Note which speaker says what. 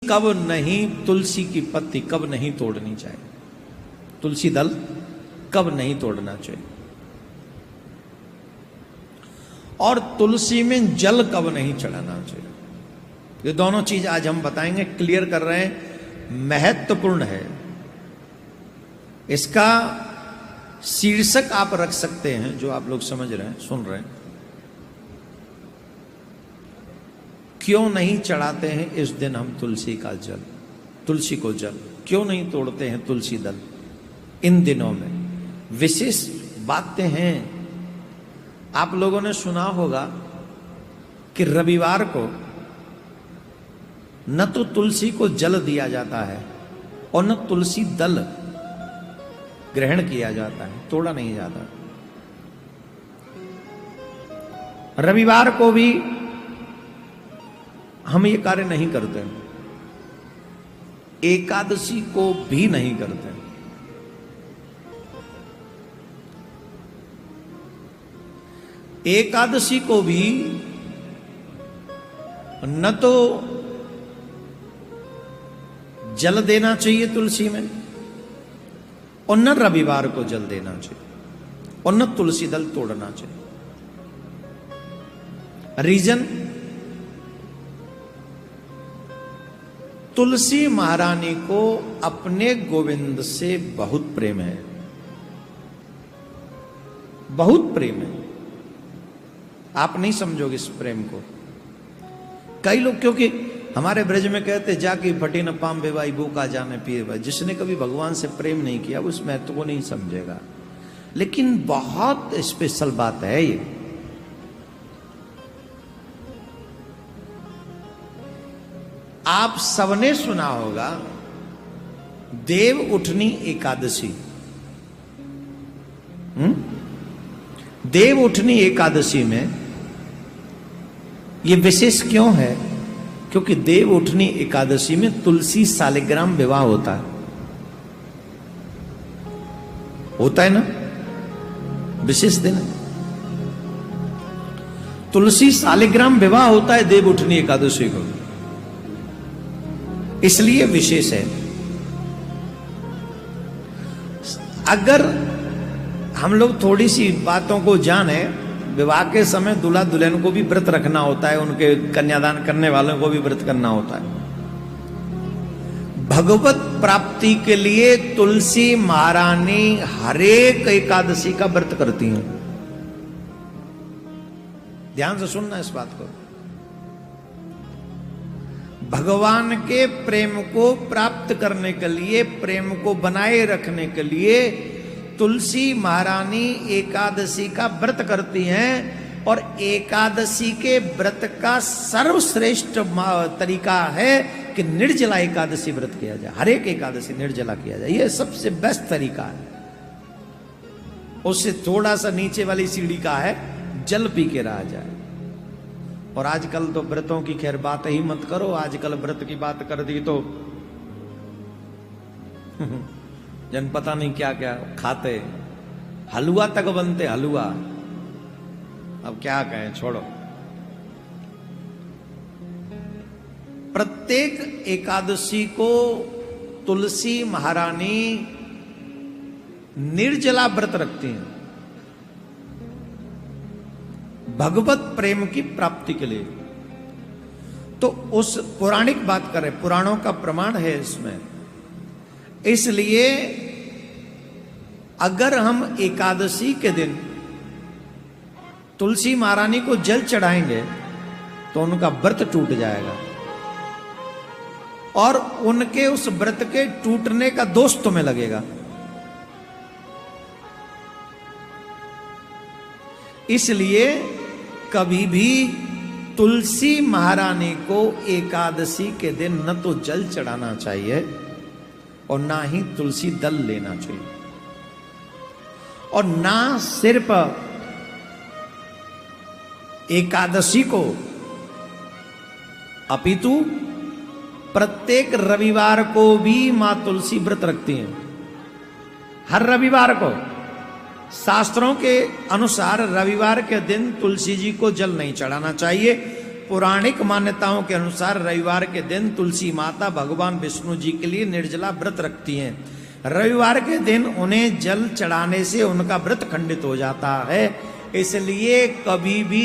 Speaker 1: कब नहीं, तुलसी की पत्ती कब नहीं तोड़नी चाहिए, तुलसी दल कब नहीं तोड़ना चाहिए, और तुलसी में जल कब नहीं चढ़ाना चाहिए। ये दोनों चीज आज हम बताएंगे, क्लियर कर रहे हैं, महत्वपूर्ण है। इसका शीर्षक आप रख सकते हैं, जो आप लोग समझ रहे हैं, सुन रहे हैं, क्यों नहीं चढ़ाते हैं इस दिन हम तुलसी का जल, तुलसी को जल क्यों नहीं तोड़ते हैं तुलसी दल इन दिनों में। विशेष बातें हैं। आप लोगों ने सुना होगा कि रविवार को न तो तुलसी को जल दिया जाता है और न तुलसी दल ग्रहण किया जाता है, तोड़ा नहीं जाता। रविवार को भी हम ये कार्य नहीं करते, एकादशी को भी नहीं करते। एकादशी को भी न तो जल देना चाहिए तुलसी में, और न रविवार को जल देना चाहिए, और न तुलसी दल तोड़ना चाहिए। रीजन, तुलसी महारानी को अपने गोविंद से बहुत प्रेम है, बहुत प्रेम है। आप नहीं समझोगे इस प्रेम को। कई लोग, क्योंकि हमारे ब्रज में कहते जाकी फटी न पाम बेवाई भूखा जाने पिए भाई, जिसने कभी भगवान से प्रेम नहीं किया उस महत्व को नहीं समझेगा। लेकिन बहुत स्पेशल बात है ये। आप सबने सुना होगा देव उठनी एकादशी। देव उठनी एकादशी में ये विशेष क्यों है? क्योंकि देव उठनी एकादशी में तुलसी सालिग्राम विवाह होता है ना, विशेष दिन है। तुलसी सालिग्राम विवाह होता है देव उठनी एकादशी को, इसलिए विशेष है। अगर हम लोग थोड़ी सी बातों को जाने, विवाह के समय दूल्हा दुल्हन को भी व्रत रखना होता है, उनके कन्यादान करने वालों को भी व्रत करना होता है। भगवत प्राप्ति के लिए तुलसी महारानी हरेक एकादशी का व्रत करती हैं। ध्यान से सुनना इस बात को। भगवान के प्रेम को प्राप्त करने के लिए, प्रेम को बनाए रखने के लिए तुलसी महारानी एकादशी का व्रत करती हैं। और एकादशी के व्रत का सर्वश्रेष्ठ तरीका है कि निर्जला एकादशी व्रत किया जाए। हर एक एकादशी निर्जला किया जाए, यह सबसे बेस्ट तरीका है। उससे थोड़ा सा नीचे वाली सीढ़ी का है जल पी के रहा जाए। और आजकल तो व्रतों की खैर बात ही मत करो। आजकल व्रत की बात कर दी तो जन पता नहीं क्या क्या खाते, हलवा तक बनते, हलवा। अब क्या कहें, छोड़ो। प्रत्येक एकादशी को तुलसी महारानी निर्जला व्रत रखती हैं भगवत प्रेम की प्राप्ति के लिए। तो उस पौराणिक बात करें, पुराणों का प्रमाण है इसमें। इसलिए अगर हम एकादशी के दिन तुलसी महारानी को जल चढ़ाएंगे तो उनका व्रत टूट जाएगा, और उनके उस व्रत के टूटने का दोष तुम्हें लगेगा। इसलिए कभी भी तुलसी महारानी को एकादशी के दिन न तो जल चढ़ाना चाहिए और ना ही तुलसी दल लेना चाहिए। और ना सिर्फ एकादशी को, अपितु प्रत्येक रविवार को भी मां तुलसी व्रत रखती हैं। हर रविवार को शास्त्रों के अनुसार रविवार के दिन तुलसी जी को जल नहीं चढ़ाना चाहिए। पौराणिक मान्यताओं के अनुसार रविवार के दिन तुलसी माता भगवान विष्णु जी के लिए निर्जला व्रत रखती हैं। रविवार के दिन उन्हें जल चढ़ाने से उनका व्रत खंडित हो जाता है, इसलिए कभी भी